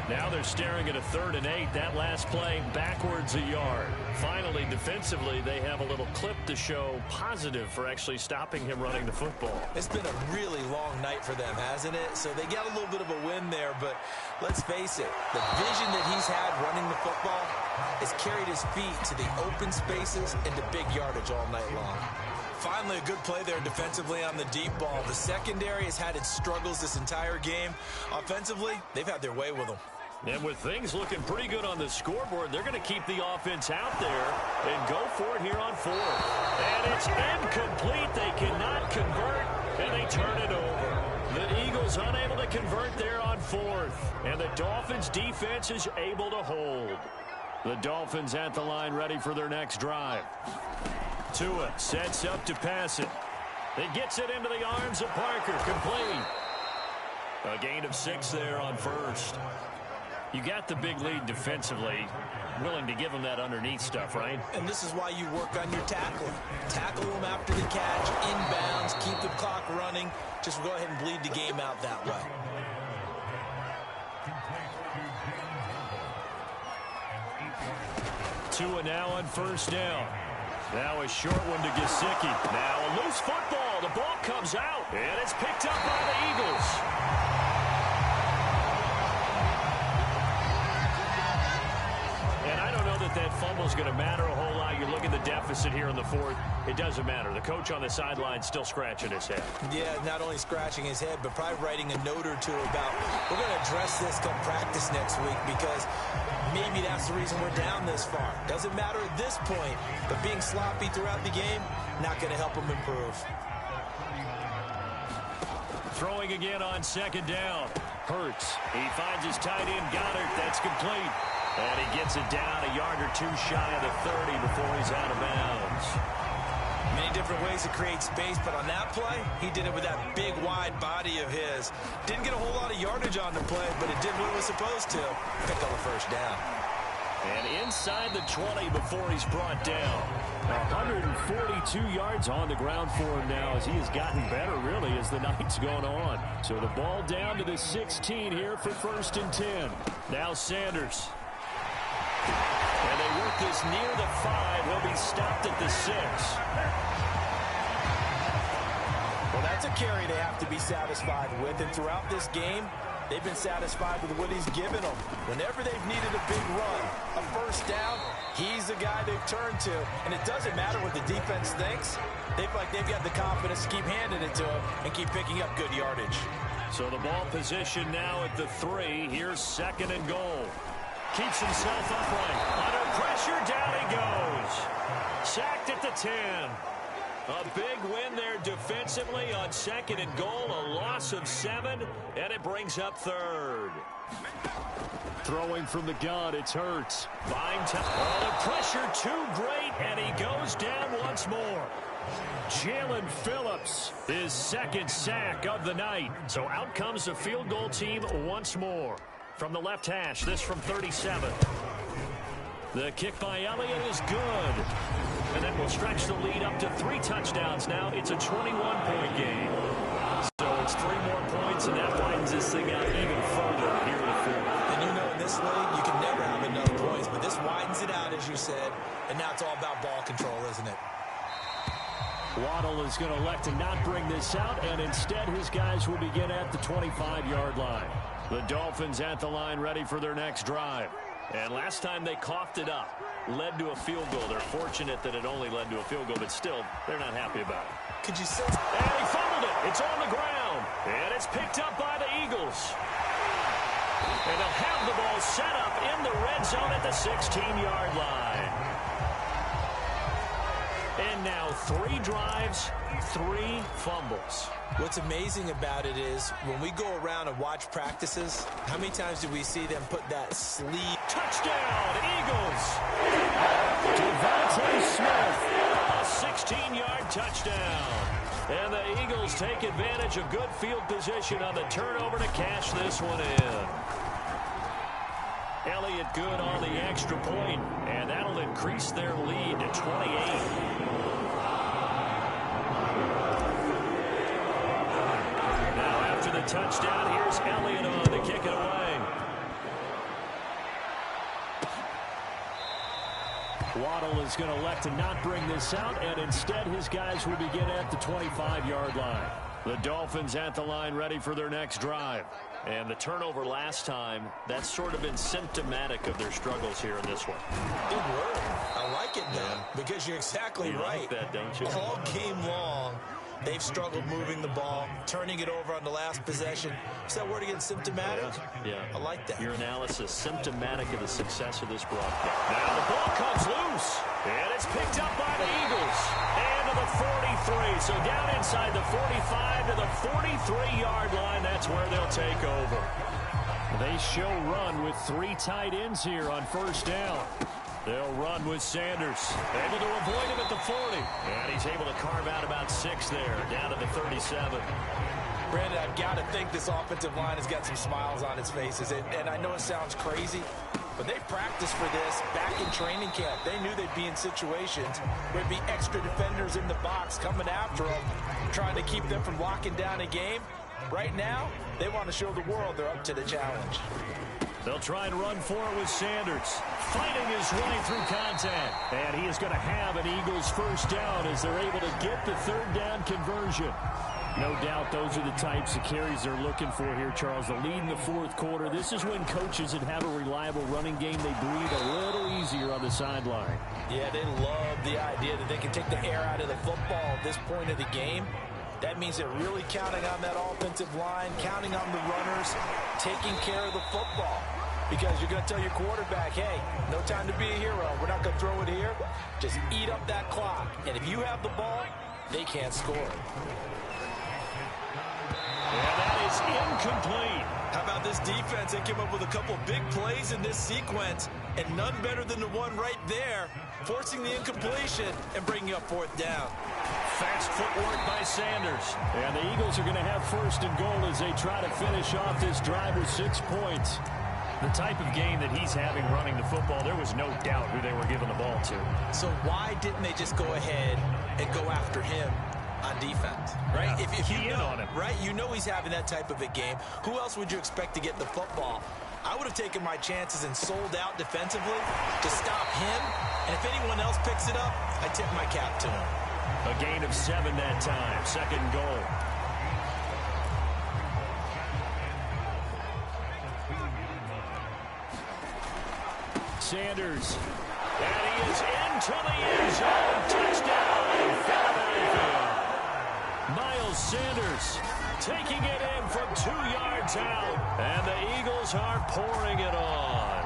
Now they're staring at a 3rd and 8. That last play backwards a yard. Finally, defensively, they have a little clip to show positive for actually stopping him running the football. It's been a really long night for them, hasn't it? So they got a little bit of a win there, but let's face it, the vision that he's had running the football has carried his feet to the open spaces and to big yardage all night long. Finally, a good play there defensively on the deep ball. The secondary has had its struggles this entire game. Offensively, they've had their way with them. And with things looking pretty good on the scoreboard, they're going to keep the offense out there and go for it here on 4th. And it's incomplete. They cannot convert, and they turn it over. The Eagles unable to convert there on 4th. And the Dolphins defense is able to hold. The Dolphins at the line ready for their next drive. Tua sets up to pass it. It gets it into the arms of Parker. Complete. A gain of 6 there on 1st. You got the big lead defensively. Willing to give them that underneath stuff, right? And this is why you work on your tackling. Tackle them after the catch, inbounds, keep the clock running. Just go ahead and bleed the game out that way. Tua now on 1st down. Now a short one to Gesicki. Now a loose football. The ball comes out, and it's picked up by the Eagles. And I don't know that fumble's going to matter a whole lot. You look at the deficit here in the fourth. It doesn't matter. The coach on the sideline still scratching his head. Yeah, not only scratching his head, but probably writing a note or two about, we're going to address this come practice next week because maybe that's the reason we're down this far. Doesn't matter at this point, but being sloppy throughout the game, not going to help him improve. Throwing again on second down. Hurts. He finds his tight end, Goddard. That's complete. And he gets it down a yard or two shy of the 30 before he's out of bounds. Many different ways to create space, but on that play, he did it with that big, wide body of his. Didn't get a whole lot of yardage on the play, but it did what it was supposed to. Pick up the first down. And inside the 20 before he's brought down. 142 yards on the ground for him now as he has gotten better, really, as the night's gone on. So the ball down to the 16 here for 1st and 10. Now Sanders. And they work this near the 5. He'll be stopped at the 6. Well, that's a carry they have to be satisfied with. And throughout this game, they've been satisfied with what he's given them. Whenever they've needed a big run, a first down, he's the guy they've turned to. And it doesn't matter what the defense thinks. They've got the confidence to keep handing it to him and keep picking up good yardage. So the ball position now at the 3. Here's 2nd and goal. Keeps himself upright. Under pressure, down he goes. Sacked at the 10. A big win there defensively on 2nd and goal. A loss of 7, and it brings up 3rd. Throwing from the gun, it's Hurts. Buying time. Oh, the pressure too great, and he goes down once more. Jalen Phillips, his 2nd sack of the night. So out comes the field goal team once more. From the left hash, this from 37. The kick by Elliott is good. And that will stretch the lead up to 3 touchdowns now. It's a 21-point game. So it's 3 more points, and that widens this thing out even further here in the 4th. And you know in this league, you can never have enough points, but this widens it out, as you said. And now it's all about ball control, isn't it? Waddle is going to elect to not bring this out, and instead his guys will begin at the 25-yard line. The Dolphins at the line ready for their next drive. And last time they coughed it up, led to a field goal. They're fortunate that it only led to a field goal, but still, they're not happy about it. Could you say? And he fumbled it. It's on the ground. And it's picked up by the Eagles. And they'll have the ball set up in the red zone at the 16-yard line. And now 3 drives, 3 fumbles. What's amazing about it is when we go around and watch practices, how many times do we see them put that sleeve? Touchdown, Eagles! Devontae Smith, a 16-yard touchdown. And the Eagles take advantage of good field position on the turnover to cash this one in. Elliott good on the extra point, and that'll increase their lead to 28. The touchdown. Here's Elliott on to kick it away. Waddle is going to elect to not bring this out, and instead his guys will begin at the 25-yard line. The Dolphins at the line ready for their next drive. And the turnover last time, that's sort of been symptomatic of their struggles here in this one. Good word. I like it now because you're exactly right. Like that, don't you? All game long, they've struggled moving the ball, turning it over on the last possession. Is that word again, symptomatic? Yeah. I like that. Your analysis, symptomatic of the success of this broadcast. Now the ball comes loose, and it's picked up by the Eagles. And to the 43, so down inside the 45 to the 43-yard line. That's where they'll take over. They show run with 3 tight ends here on first down. They'll run with Sanders. Able to avoid him at the 40. And he's able to carve out about 6 there, down to the 37. Brandon, I've got to think this offensive line has got some smiles on its faces. And I know it sounds crazy, but they practiced for this back in training camp. They knew they'd be in situations where there'd be extra defenders in the box coming after them, trying to keep them from locking down a game. Right now, they want to show the world they're up to the challenge. They'll try and run for it with Sanders. Fighting his way through contact. And he is going to have an Eagles first down as they're able to get the third down conversion. No doubt those are the types of carries they're looking for here, Charles. The lead in the fourth quarter. This is when coaches that have a reliable running game, they breathe a little easier on the sideline. Yeah, they love the idea that they can take the air out of the football at this point of the game. That means they're really counting on that offensive line, counting on the runners, taking care of the football. Because you're going to tell your quarterback, hey, no time to be a hero. We're not going to throw it here. Just eat up that clock. And if you have the ball, they can't score. And that is incomplete. How about this defense? They came up with a couple big plays in this sequence, and none better than the one right there, forcing the incompletion and bringing up fourth down. Fast footwork by Sanders. And the Eagles are going to have first and goal as they try to finish off this drive with 6 points. The type of game that he's having running the football, there was no doubt who they were giving the ball to. So why didn't they just go ahead and go after him on defense, right? Yeah, if you know, on him. right, you know he's having that type of a game. Who else would you expect to get the football? I would have taken my chances and sold out defensively to stop him. And if anyone else picks it up, I tip my cap to him. A gain of 7 that time. Second and goal. Sanders. And he is into the end zone. Touchdown, Philadelphia. Miles Sanders taking it in from 2 yards out. And the Eagles are pouring it on.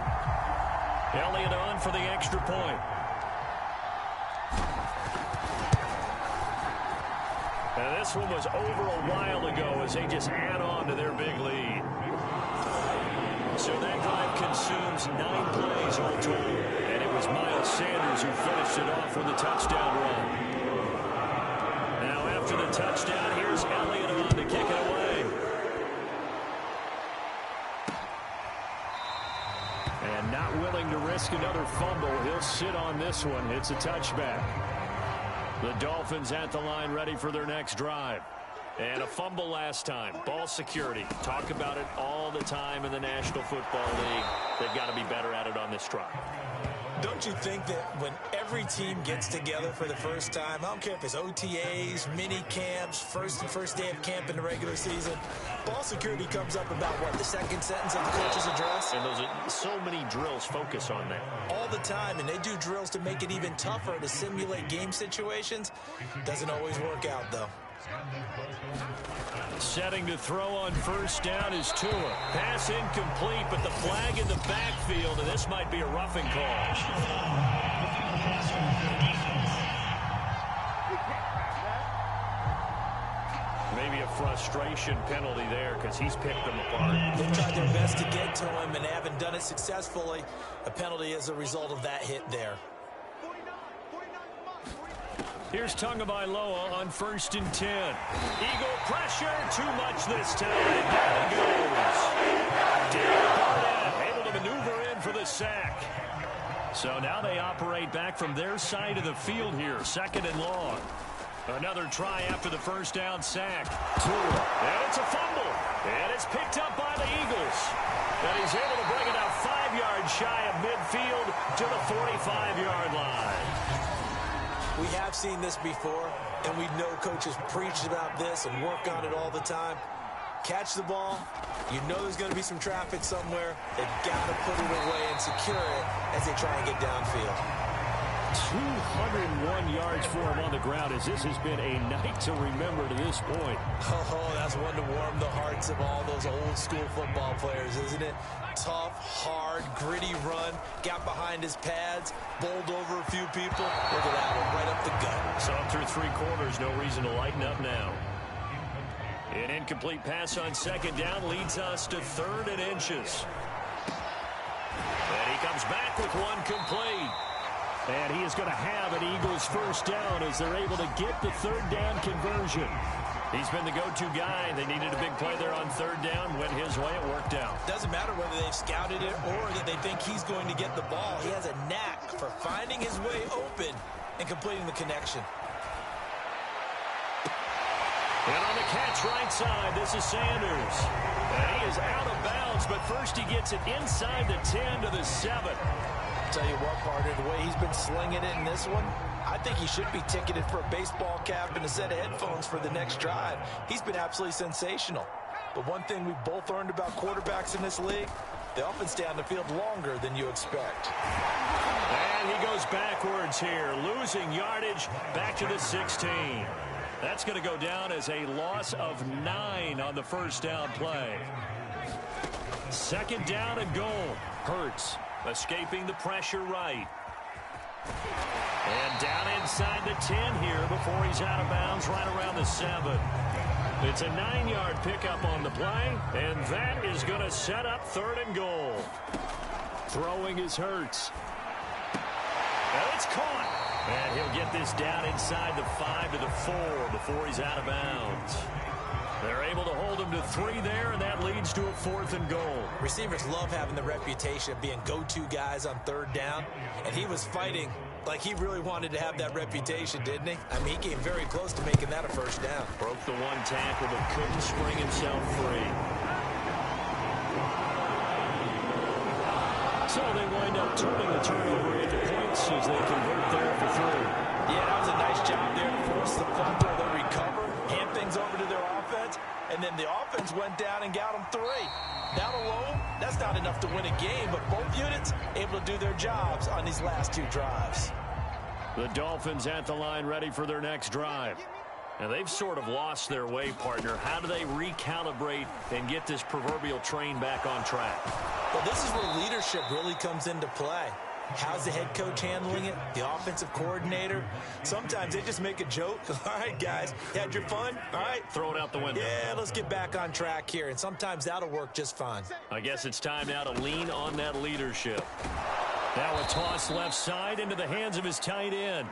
Elliott on for the extra point. And this one was over a while ago as they just add on to their big lead. So that drive consumes 9 plays all total. And it was Miles Sanders who finished it off with a touchdown run. Now after the touchdown, here's Elliott on to kick it away. And not willing to risk another fumble, he'll sit on this one. It's a touchback. The Dolphins at the line ready for their next drive. And a fumble last time. Ball security. Talk about it all the time in the National Football League. They've got to be better at it on this drive. Don't you think that when every team gets together for the first time, I don't care if it's OTAs, mini camps, first day of camp in the regular season, ball security comes up about, what, the second sentence of the coach's address? And those are so many drills focus on that. All the time, and they do drills to make it even tougher to simulate game situations. Doesn't always work out, though. Setting to throw on first down is Tua. Pass incomplete, but the flag in the backfield, and this might be a roughing call. Maybe a frustration penalty there because he's picked them apart. They've tried their best to get to him and haven't done it successfully. A penalty as a result of that hit there. Here's Tagovailoa on 1st and 10. Eagle pressure, too much this time. Down he goes. Able to maneuver in for the sack. So now they operate back from their side of the field here. 2nd and long. Another try after the first down sack. Tua. And it's a fumble. And it's picked up by the Eagles. And he's able to bring it out 5 yards shy of midfield to the 45-yard line. We have seen this before, and we know coaches preach about this and work on it all the time. Catch the ball. You know there's going to be some traffic somewhere. They've got to put it away and secure it as they try and get downfield. 201 yards for him on the ground as this has been a night to remember to this point. Oh, that's one to warm the hearts of all those old school football players, isn't it? Tough, hard, gritty run. Got behind his pads, bowled over a few people. Look at that one, right up the gut. So through 3 quarters, no reason to lighten up now. An incomplete pass on 2nd down leads us to 3rd and inches. And he comes back with one complete. And he is going to have an Eagles first down as they're able to get the 3rd down conversion. He's been the go-to guy. They needed a big play there on 3rd down. Went his way. It worked out. Doesn't matter whether they've scouted it or that they think he's going to get the ball. He has a knack for finding his way open and completing the connection. And on the catch right side, this is Sanders. And he is out of bounds, but First, he gets it inside the 10 to the 7. Tell you what, partner, the way he's been slinging it in this one, I think he should be ticketed for a baseball cap and a set of headphones for the next drive. He's been absolutely sensational. But one thing we both learned about quarterbacks in this league, they often stay on the field longer than you expect. And he goes backwards here, losing yardage back to the 16. That's going to go down as a loss of 9 on the first down play. Second down and goal. Hurts escaping the pressure right. And down inside the 10 here before he's out of bounds right around the 7. It's a 9-yard pickup on the play, and that is going to set up third and goal. Throwing is Hurts. And it's caught. And he'll get this down inside the 5 to the 4 before he's out of bounds. They're able to hold him to 3 there, and that leads to a 4th and goal. Receivers love having the reputation of being go-to guys on third down, and he was fighting like he really wanted to have that reputation, didn't he? I mean, he came very close to making that a first down. Broke the one tackle, but couldn't spring himself free. So they wind up turning the turnover into points as they convert there for 3. Yeah, that was a nice job there to force the fumble, they recover, hand things over to their offense, and then the offense went down and got them 3. That alone, that's not enough to win a game, but both units able to do their jobs on these last 2 drives. The Dolphins at the line ready for their next drive. And they've sort of lost their way, partner. How do they recalibrate and get this proverbial train back on track? Well, this is where leadership really comes into play. How's the head coach handling it? The offensive coordinator? Sometimes they just make a joke. All right, guys, you had your fun? All right. Throw it out the window. Yeah, let's get back on track here. And sometimes that'll work just fine. I guess it's time now to lean on that leadership. Now a toss left side into the hands of his tight end.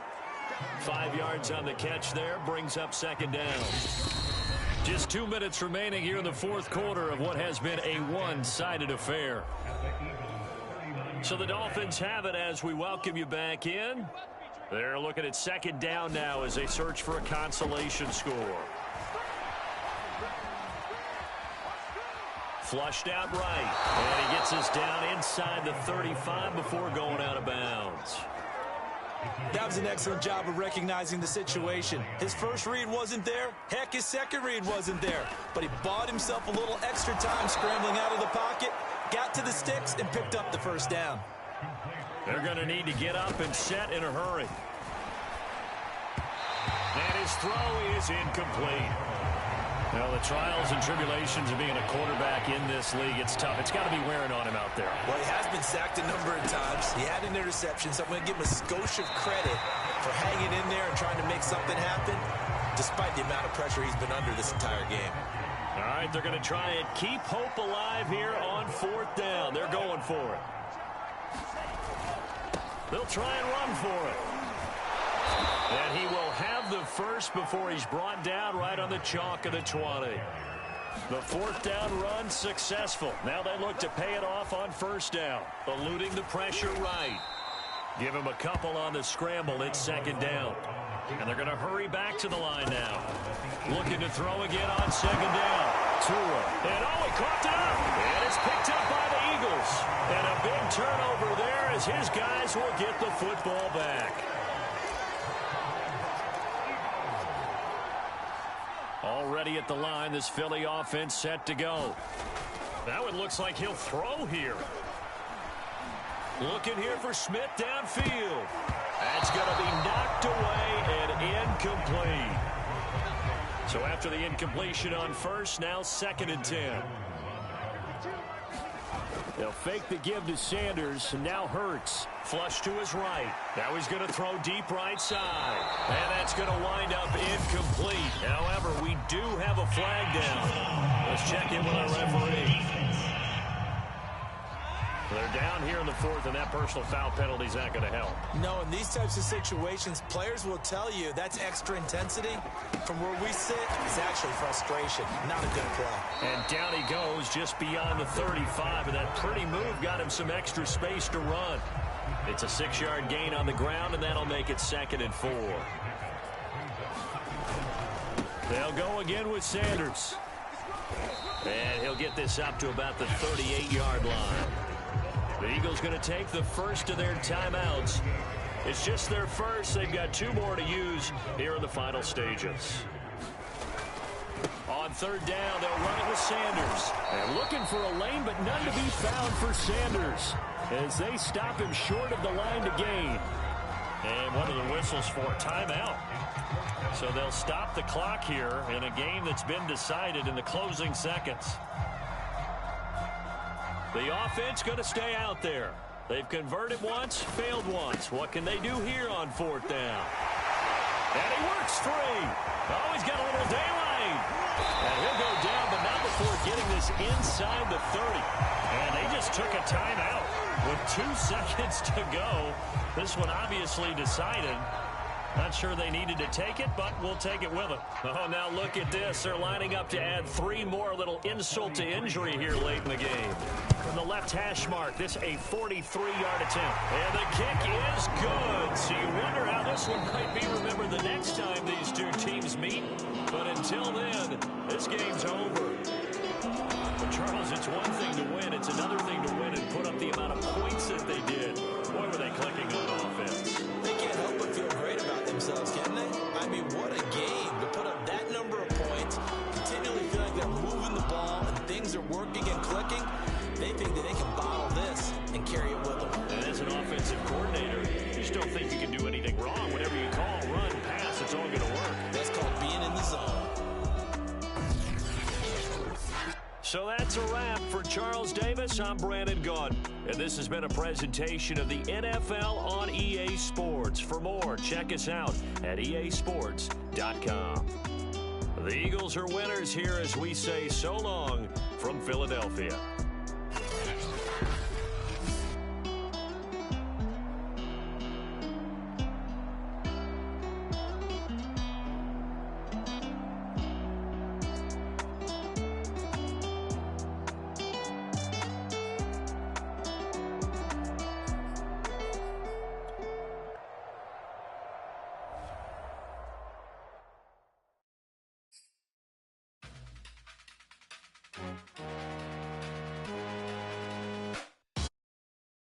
5 yards on the catch there, brings up second down. Just 2 minutes remaining here in the fourth quarter of what has been a one-sided affair. So the Dolphins have it as we welcome you back in. They're looking at second down now as they search for a consolation score. Flushed out right. And he gets us down inside the 35 before going out of bounds. That was an excellent job of recognizing the situation. His first read wasn't there. Heck, his second read wasn't there. But he bought himself a little extra time scrambling out of the pocket, got to the sticks, and picked up the first down. They're going to need to get up and set in a hurry. And his throw is incomplete. Well, the trials and tribulations of being a quarterback in this league, it's tough. It's got to be wearing on him out there. Well, he has been sacked a number of times. He had an interception, so I'm going to give him a skosh of credit for hanging in there and trying to make something happen, despite the amount of pressure he's been under this entire game. All right, they're going to try and keep hope alive here on 4th down. They're going for it. They'll try and run for it. And he will have the first before he's brought down right on the chalk of the 20. The 4th down run successful. Now they look to pay it off on first down, eluding the pressure right. Give him a couple on the scramble. It's second down. And they're going to hurry back to the line now. Looking to throw again on second down. Tua. And he caught it up. And it's picked up by the Eagles. And a big turnover there as his guys will get the football back. Already at the line, this Philly offense set to go. Now it looks like he'll throw here. Looking here for Smith downfield. That's going to be knocked away and incomplete. So after the incompletion on first, now 2nd and 10. They'll fake the give to Sanders, and now Hurts. Flush to his right. Now he's going to throw deep right side. And that's going to wind up incomplete. However, we do have a flag down. Let's check in with our referee. They're down here in the 4th, and that personal foul penalty is not going to help. No, in these types of situations, players will tell you that's extra intensity. From where we sit, it's actually frustration. Not a good play. And down he goes just beyond the 35, and that pretty move got him some extra space to run. It's a 6-yard gain on the ground, and that'll make it 2nd and 4. They'll go again with Sanders. And he'll get this up to about the 38-yard line. The Eagles going to take the first of their timeouts. It's just their first. They've got 2 more to use here in the final stages. On third down, they'll run it with Sanders. And looking for a lane, but none to be found for Sanders as they stop him short of the line to gain. And one of the whistles for timeout. So they'll stop the clock here in a game that's been decided in the closing seconds. The offense going to stay out there. They've converted once, failed once. What can they do here on fourth down? And he works free. Oh, he's got a little daylight. And he'll go down, but not before getting this inside the 30. And they just took a timeout with 2 seconds to go. This one obviously decided. Not sure they needed to take it, but we'll take it with them. Oh, now look at this. They're lining up to add 3 more, little insult to injury here late in the game. From the left hash mark, this a 43-yard attempt. And the kick is good. So you wonder how this one might be remembered the next time these 2 teams meet. But until then, this game's over. But Charles, it's one thing to win. It's another thing to win and put up the amount of points that they did. Boy, were they clicking on offense. They can't help but feel great about themselves, can they? I mean, what a game to put up that number of points, continually feel like they're moving the ball and things are working and clicking. They think that they can bottle this and carry it with them. And as an offensive coordinator, you just don't think you can do anything wrong. Whatever you call, run, pass, it's all going to work. That's called being in the zone. So that's a wrap for Charles Davis. I'm Brandon Gaudin. And this has been a presentation of the NFL on EA Sports. For more, check us out at easports.com. The Eagles are winners here as we say so long from Philadelphia.